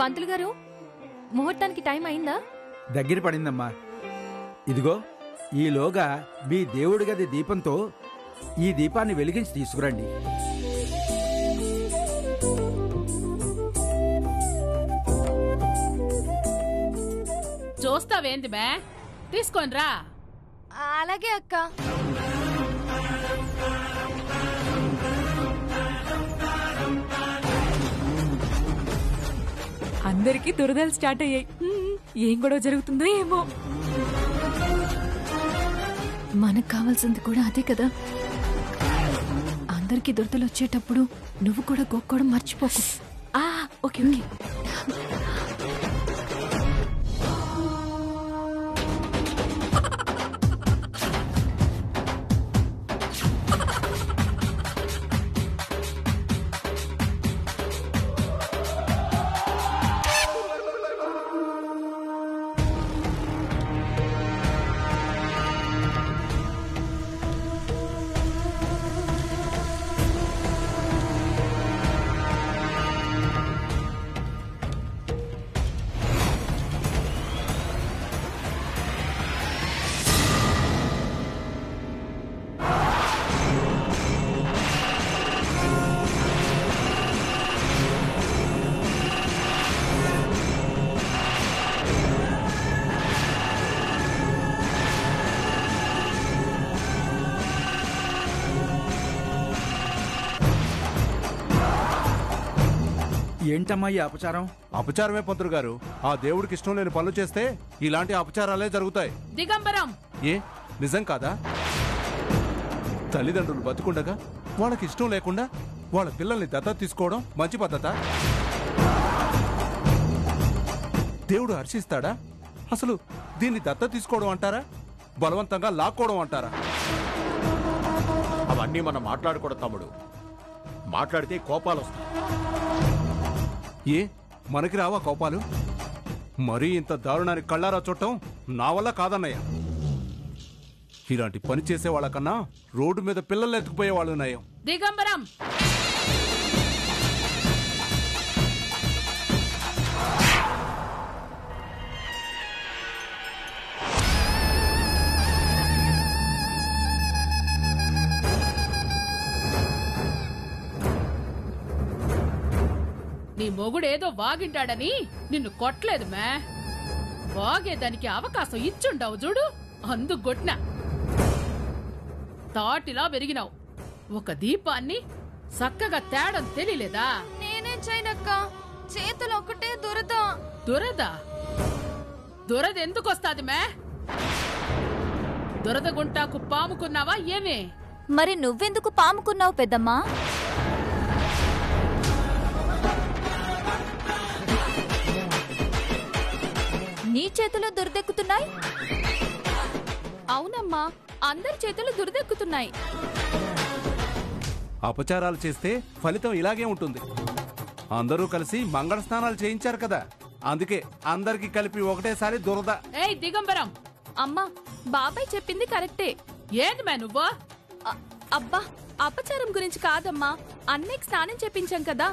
పంతులు గారు, ముహూర్తానికి టైం అయిందా? దగ్గర పడిందమ్మా. ఇదిగో ఈలోగా మీ దేవుడి గది దీపంతో ఈ దీపాన్ని వెలిగించి తీసుకురండి. చూస్తావేంది మే, తీసుకొని రా. అలాగే అక్క. అందరికీ దురదలు స్టార్ట్ అయ్యాయి. ఏం గొడవ జరుగుతుందో ఏమో. మనకు కావాల్సింది కూడా అదే కదా. అందరికీ దురదలు వచ్చేటప్పుడు నువ్వు కూడా గోక్కోవడం మర్చిపోకు. Okay okay. ఏంటమ్మా ఈ అపచారం? అపచారమే పంతులు గారు. ఆ దేవుడికి ఇష్టం లేని పనులు చేస్తే ఇలాంటి అపచారాలే జరుగుతాయి. దిగంబరం, ఏ నిజం కాదా? తల్లిదండ్రులు బతుకుండగా వాళ్ళకి ఇష్టం లేకుండా వాళ్ళ పిల్లల్ని దత్తత తీసుకోవడం మంచి పద్ధత? దేవుడు హర్షిస్తాడా? అసలు దీన్ని దత్తత తీసుకోవడం అంటారా, బలవంతంగా లాక్కోవడం అంటారా? అవన్నీ మనం మాట్లాడకూడదు తమ్ముడు. మాట్లాడితే కోపాలు వస్తాయి. ఏ మనకి రావా కోపాలు? మరీ ఇంత దారుణానికి కళ్ళారా చూడటం నా వల్ల కాదన్నయ్య. ఇలాంటి పని చేసే వాళ్ళకన్నా రోడ్డు మీద పిల్లలు ఎత్తుకుపోయే వాళ్ళు నయం. దిగంబరం, నీ మొగుడేదో వాగింటాడని నిన్ను కొట్టలేదు మే. వాగేదానికి అవకాశం ఇచ్చుండవు చూడు, అందుకు కొట్టినా. తాటిలా పెరిగినావు. ఒక దీపాన్ని చక్కగా తేడం తెలియలేదా? నేనేం చేయనక్క, చేతులు ఒకటే దురద. దురద? దురద ఎందుకొస్తాది మే? దురద గుంటాకు పాముకున్నావా ఏమే? మరి నువ్వెందుకు పాముకున్నావు పెద్దమ్మా? నీ చేతులు దురదెక్కుతున్నాయి. అవునమ్మా, అందరి చేతులు దురదెక్కుతున్నాయి. అపచారాలు చేస్తే ఫలితం ఇలాగే ఉంటుంది. అందరూ కలిసి మంగళ స్నానాలు చేయించారు కదా, అందుకే అందరికి కలిపి ఒకటేసారి దురద. ఏయ్ దిగంబరం, అమ్మా, బాబాయ్ చెప్పింది కరెక్టే. ఏంది మే నువ్వు? అబ్బా, అపచారం గురించి కాదమ్మా. అన్నయ్యకి స్నానం చేపించాం కదా,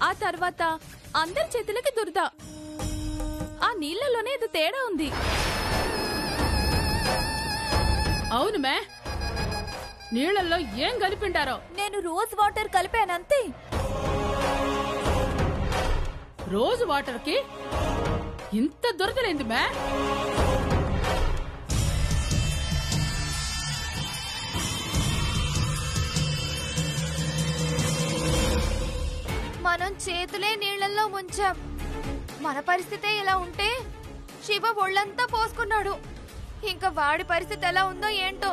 ఆ తర్వాత అందరి చేతులకి దురద. ఆ నీళ్లలోనే ఇది తేడా ఉంది. అవును మే, నీళ్లలో ఏం కలిపిండారో? నేను రోజ్ వాటర్ కలిపానంతే. రోజు వాటర్ కి ఇంత దురదలేంది మే? మనం చేతులే నీళ్లలో ముంచాం. మన పరిస్థితే ఇలా ఉంటే శివ ఒళ్ళంతా పోసుకున్నాడు. ఇంకా వాడి పరిస్థితి ఎలా ఉందో ఏంటో.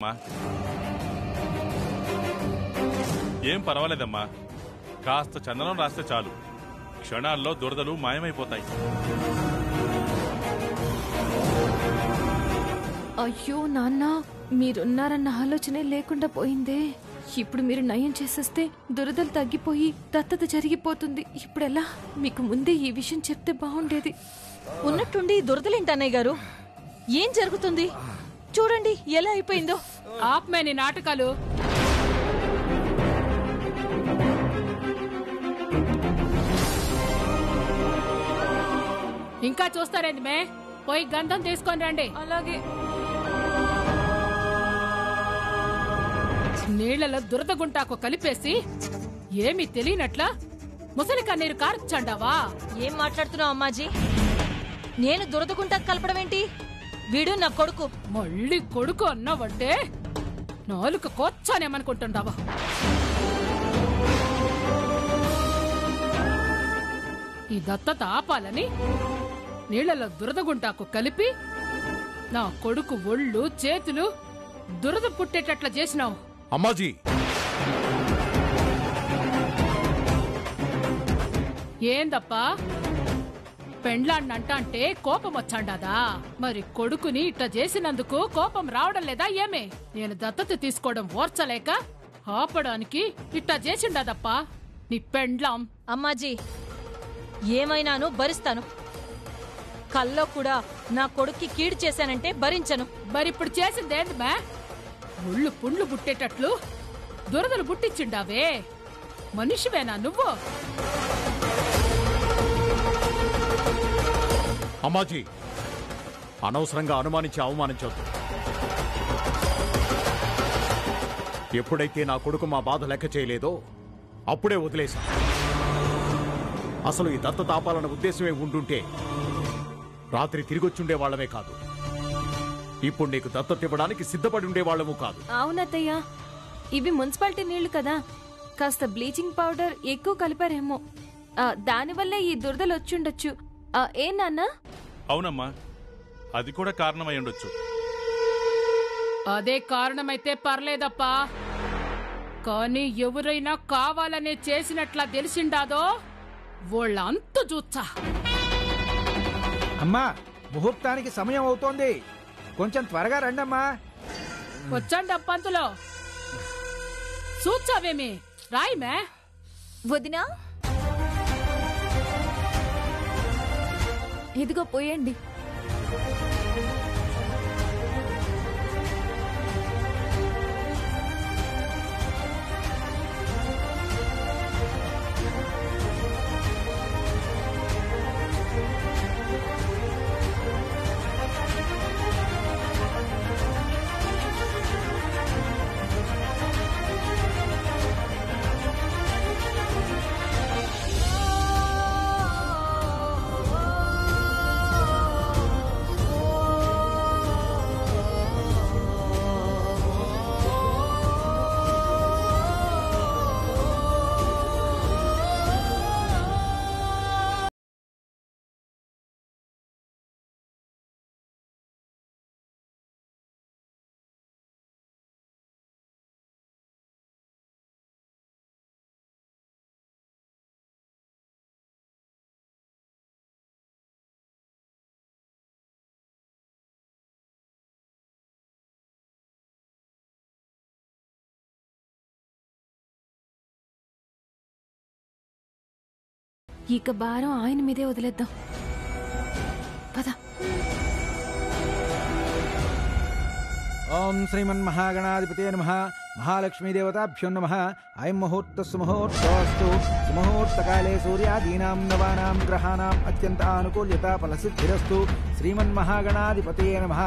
పర్వాలేదమ్మా. ఏం పర్వాలేదమ్మా, కాస్త చందనం రాస్తే చాలు, క్షణాల్లో దురదలు మాయమైపోతాయి. అయ్యో నాన్న, మీరున్నారన్న ఆలోచనే లేకుండా పోయిందే. ఇప్పుడు మీరు నయం చేసేస్తే దురదలు తగ్గిపోయి దత్తత జరిగిపోతుంది. ఇప్పుడెలా? మీకు ముందే ఈ విషయం చెప్తే బాగుండేది. ఉన్నట్టుండి దురదలేంటి అన్నయ్య గారు? ఏం జరుగుతుంది చూడండి ఎలా అయిపోయిందో. ఆప్మే నీ నాటకాలు. ఇంకా చూస్తారేంది మే? పోయి గంధం తీసుకొని రండి. అలాగే. నీళ్లలో దురద గుంటాకు కలిపేసి ఏమీ తెలియనట్లా ముసలి కన్నీరు కార్చండావా? ఏం మాట్లాడుతున్నావు అమ్మాజీ? నేను దురదగుంటా కలపడం ఏంటి? వీడు నా కొడుకు. మళ్ళీ కొడుకు అన్నావంటే నాలుక కోచ్చానేమనుకుంటుండావా? ఈ దత్తత ఆపాలని నీళ్లలో దురద గుంటాకు కలిపి నా కొడుకు ఒళ్ళు చేతులు దురద పుట్టేటట్లా చేసినావు. అమ్మాజీ, ఏందప్పా పెండ్లాన్నంట అంటే కోపం వచ్చాండాదా? మరి కొడుకుని ఇట్లా చేసినందుకు కోపం రావడం లేదా ఏమే? నేను దత్తత తీసుకోవడం ఓర్చలేక ఆపడానికి ఇట్లా చేసిండాదప్పా నీ పెండ్లాం. అమ్మాజీ, ఏమైనాను భరిస్తాను. కల్లో కూడా నా కొడుక్కి కీడు చేశానంటే భరించను. మరిప్పుడు చేసిందేంది మే? ముళ్ళు పుండ్లు పుట్టేటట్లు దురదలు పుట్టించిండావే. మనిషివేనా నువ్వు? అమ్మాజీ, అనవసరంగా అనుమానించి అవమానించవద్దు. ఎప్పుడైతే నా కొడుకు మా బాధ లెక్క చేయలేదో అప్పుడే వదిలేశా. అసలు ఈ దత్తత ఆపాలన్న ఉద్దేశమే ఉండుంటే రాత్రి తిరిగొచ్చుండే వాళ్ళమే కాదు, ఇప్పుడు నీకు దత్తత ఇవ్వడానికి సిద్ధపడి ఉండేవాళ్ళము కాదు. అవునత్తయ్య, ఇవి మున్సిపాలిటీ నీళ్లు కదా, కాస్త బ్లీచింగ్ పౌడర్ ఎక్కువ కలిపారేమో, దానివల్లే ఈ దురదలు వచ్చుండొచ్చు. ఏ నాన్న? అవునమ్మా, అది కూడా కారణమై ఉండొచ్చు. అదే కారణమైతే పర్లేదప్పా, కానీ ఎవరైనా కావాలనే చేసినట్లా తెలిసిండాదో వాళ్ళ అంతు చూచ్చా. అమ్మా, ముహూర్తానికి సమయం అవుతోంది, కొంచెం త్వరగా రండమ్మా. వచ్చండి అప్పంతులో. చూచావేమి రాయిమే? వదినా, ఇదిగో పోయండి. ఇక భారం ఆయన మీదే వదిలేద్దాం. పద. ఓం శ్రీమన్మహాగణాధిపతే నమః. మహాలక్ష్మీదేవతాభ్యో నమః. అయం ముహూర్తస్సు ముహూర్తోస్తు. సుముహూర్తకాలే సూర్యాదీనాం నవానాం గ్రహాణాం అత్యంత ఆనుకూల్యత ఫలసిద్ధిరస్తు. శ్రీమన్మహాగణాధిపతే నమః.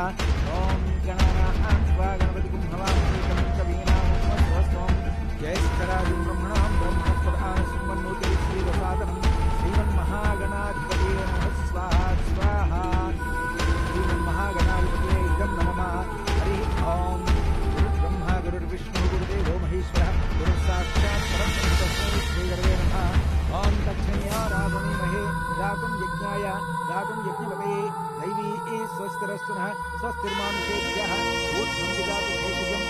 ఓం గణానాం త్వా గణపతిం హవామహే కవిం కవీనాముపమశ్రవస్తమం. జ్యేష్ఠరాజం బ్రహ్మణాం బ్రహ్మణస్పదాన శృణ్వన్నోతి శ్రీవసాదనం. శ్రీమన్మహాగణాధిపతే నమః. స్వాహా స్వాహా. శ్రీమన్మహాగణాధిపతే ఇదం నమః. హరి ఓం. గురుర్బ్రహ్మ గురుర్విష్ణు గురుదేవో మహేశ్వరః గురుస్సాక్షాత్ పరబ్రహ్మ తస్మై శ్రీగురవే నమః. ఓం తక్షణ్యారాధనీమహే గాతుం యజ్ఞాయ గాతుం యజ్ఞపతయే దైవీ स्वस्तिरस्तु नः स्वस्तिर्मानुषेभ्यः ऊर्ध्वं ददातु भेषजं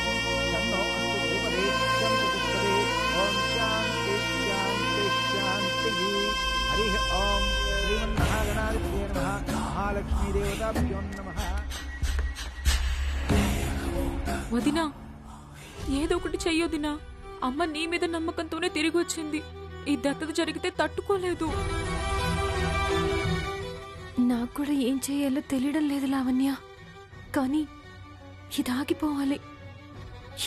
शन्नो अस्तु द्विपदे शं चतुष्पदे ॐ शान्ति शान्ति शान्तिः हरिः ॐ श्रीमन्महागणाधिपतये नमः महालक्ष्मीदेवताभ्यो नमः వదినా ఏదో ఒకటి చెయ్యొదినా. అమ్మ నీ మీద నమ్మకంతోనే తిరిగి వచ్చింది. ఈ దత్తత జరిగితే తట్టుకోలేదు. నాకు కూడా ఏం చేయాలో తెలియడం లేదు లావణ్య. కానీ ఇది ఆగిపోవాలి.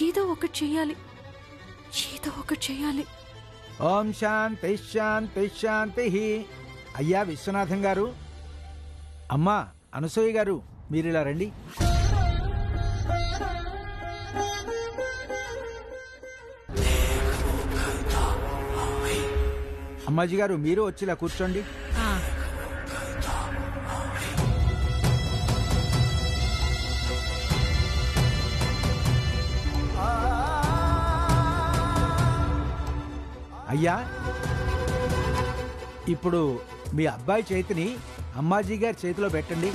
ఏదో ఒకటి చెయ్యాలి. ఓం శాంతి శాంతి శాంతి. అయ్యా విశ్వనాథం గారు, అమ్మా అనసూయ గారు, మీరిలా రండి. అమ్మాజీ గారు, మీరు వచ్చి ఇలా కూర్చోండి. అయ్యా, ఇప్పుడు మీ అబ్బాయి చేతిని అమ్మాజీ గారి చేతిలో పెట్టండి.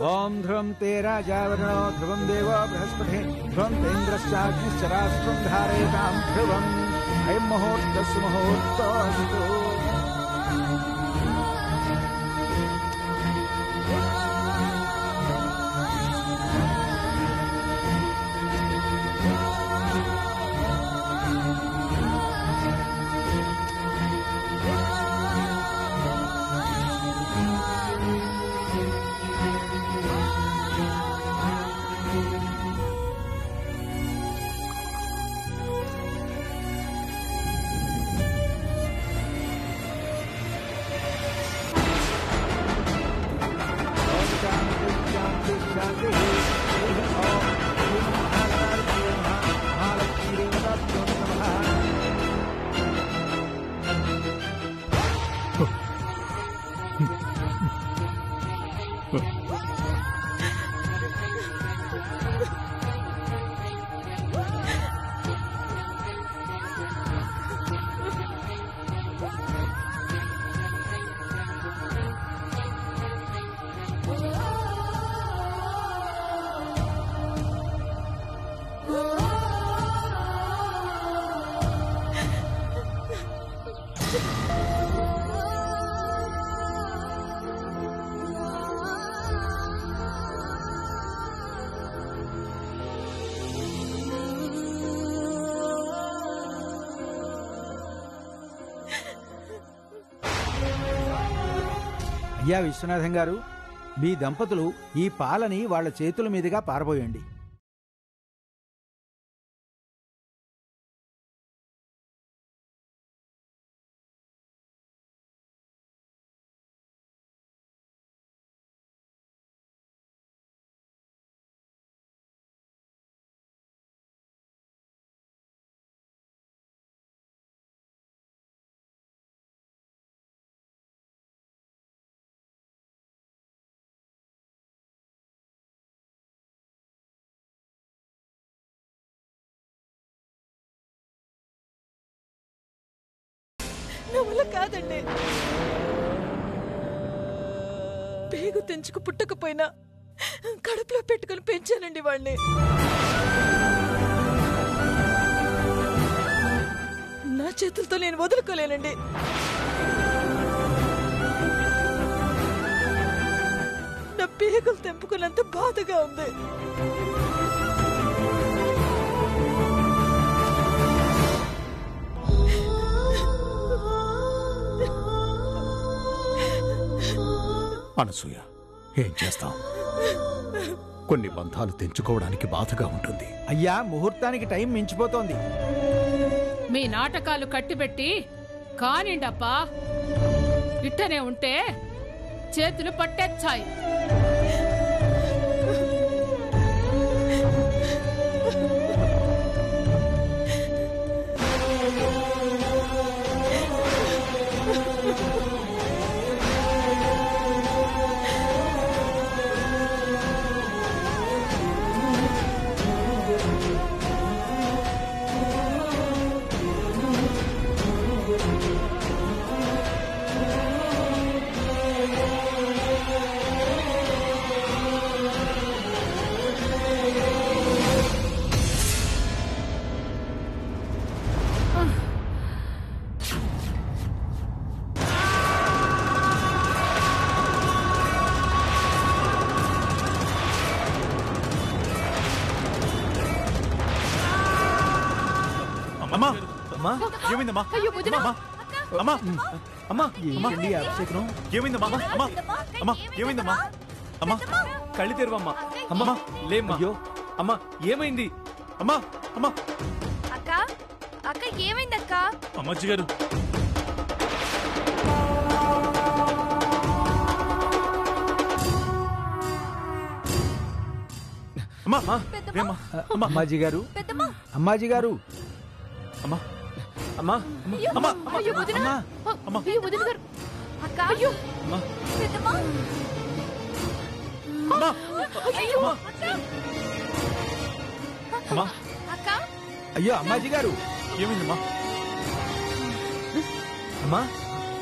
ఓం ధ్రువం తే రాజావరణో ధ్రువం దేవో బృహస్పతి ధ్రువం తేంద్రశ్చాగ్నిశ్చ రాష్ట్రం ధారయతాం ధ్రువం అయం ముహూర్తస్సు ముహూర్తోస్తు. అయ్యా విశ్వనాథం గారు, మీ దంపతులు ఈ పాలని వాళ్ళ చేతుల మీదుగా పారబోయండి. నా వల్ల కాదండి. పేగు తెంచుకు పుట్టకపోయినా కడుపులో పెట్టుకుని పెంచానండి వాడిని. నా చేతులతో నేను వదులుకోలేనండి. నా పేగులు తెంపుకున్నంత బాధగా ఉంది. అనసూయ, ఏం చేస్తాం? కొన్ని బంధాలు తెంచుకోవడానికి బాధగా ఉంటుంది. అయ్యా, ముహూర్తానికి టైం మించిపోతోంది. మీ నాటకాలు కట్టిబెట్టి కానిండప్పా. ఇట్టనే ఉంటే చేతులు పట్టేచ్చాయి. అమ్మా ఏమైందమ్మా అయ్యో వదినా. అమ్మా అమ్మా ఏంటండి ఈ అభిషేకం? ఏమైందమ్మా అమ్మా అమ్మా ఏమైందమ్మా అమ్మా కళ్ళు తెరువమ్మా అమ్మా లేమ్మా అయ్యో అమ్మా ఏమైంది అమ్మా అమ్మా అక్క అక్క ఏమైందక్క? అమ్మచ్చి గారు అమ్మా లేమ్మా అమ్మా అమ్మాజీ గారు, పెద్దమ్మా అమ్మాజీ గారు, అమ్మా అమ్మా అమ్మా అయ్యో వదినా. అమ్మా అయ్యో వదిన గారు. అక్క అయ్యో అమ్మా పెద్దమ్మా అమ్మా అయ్యో అమ్మా అక్క అయ్యో అమ్మాజీ గారు, ఏమైందమ్మా అమ్మా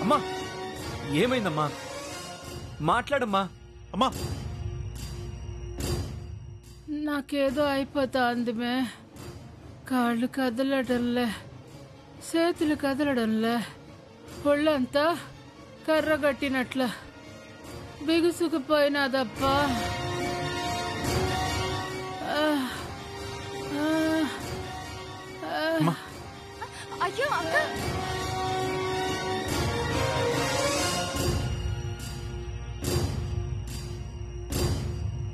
అమ్మా ఏమైందమ్మా మాట్లాడమ్మా అమ్మా నాకేదో అయిపోతాంది మే. కాళ్ళు కదలడంలే, చేతులు కదలడంలే, ఒళ్ళంతా కర్రగట్టినట్ల బిగుసుకుపోయినాదప్పా. అయ్యో అక్క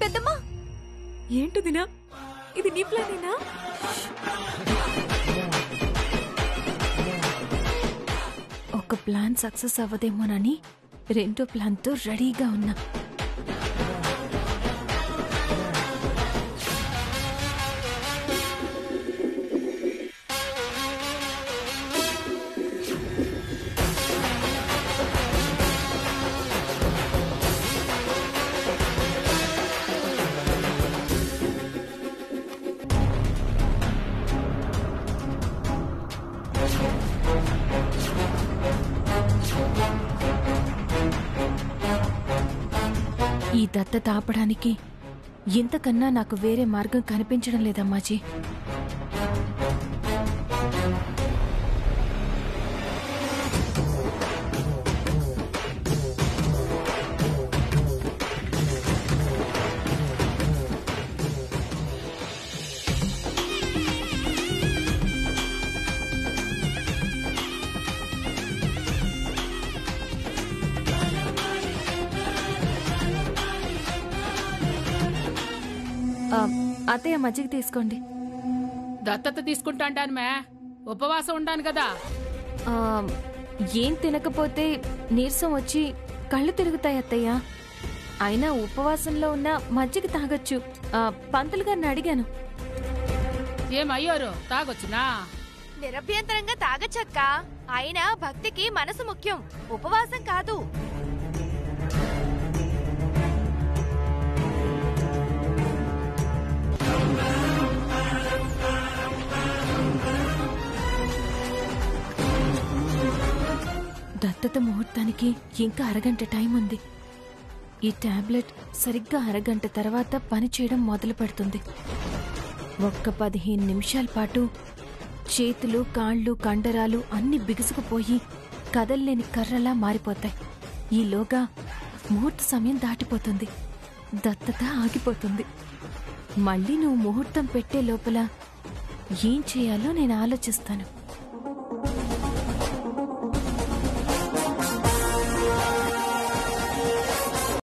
పెద్దమ్మా ఏంటదినా? ఇది నీ ప్లానేనా? ఒక ప్లాన్ సక్సెస్ అవ్వదేమోనని రెండో ప్లాన్తో రెడీగా ఉన్నా. ఈ దత్తత ఆపడానికి ఇంతకన్నా నాకు వేరే మార్గం కనిపించడం లేదమ్మాజీ. అత్తయ్య మజ్జిగ తీసుకోండి. దత్తత తీసుకుంటాంటాను మే. ఉపవాసం ఉండాను కదా. ఆ, ఏం తినకపోతే నీరసం వచ్చి కళ్ళు తిరుగుతాయి అత్తయ్య. అయినా ఉపవాసంలో ఉన్న మజ్జిగ తాగొచ్చు. పంతులు గారిని అడిగాను. ఏమయ్యోరు తాగొచ్చునా? నిరభ్యంతరంగా తాగచ్చక్క. అయినా భక్తికి మనసు ముఖ్యం, ఉపవాసం కాదు. దత్తత ముహూర్తానికి ఇంకా అరగంట టైం ఉంది. ఈ టాబ్లెట్ సరిగ్గా అరగంట తర్వాత పనిచేయడం మొదలు పెడుతుంది. ఒక్క 15 నిమిషాల పాటు చేతులు, కాళ్ళు, కండరాలు అన్ని బిగుసుకుపోయి కదల్లేని కర్రలా మారిపోతాయి. ఈలోగా ముహూర్త సమయం దాటిపోతుంది. దత్తత ఆగిపోతుంది. మళ్ళీ నువ్వు ముహూర్తం పెట్టే లోపల ఏం చేయాలో నేను ఆలోచిస్తాను.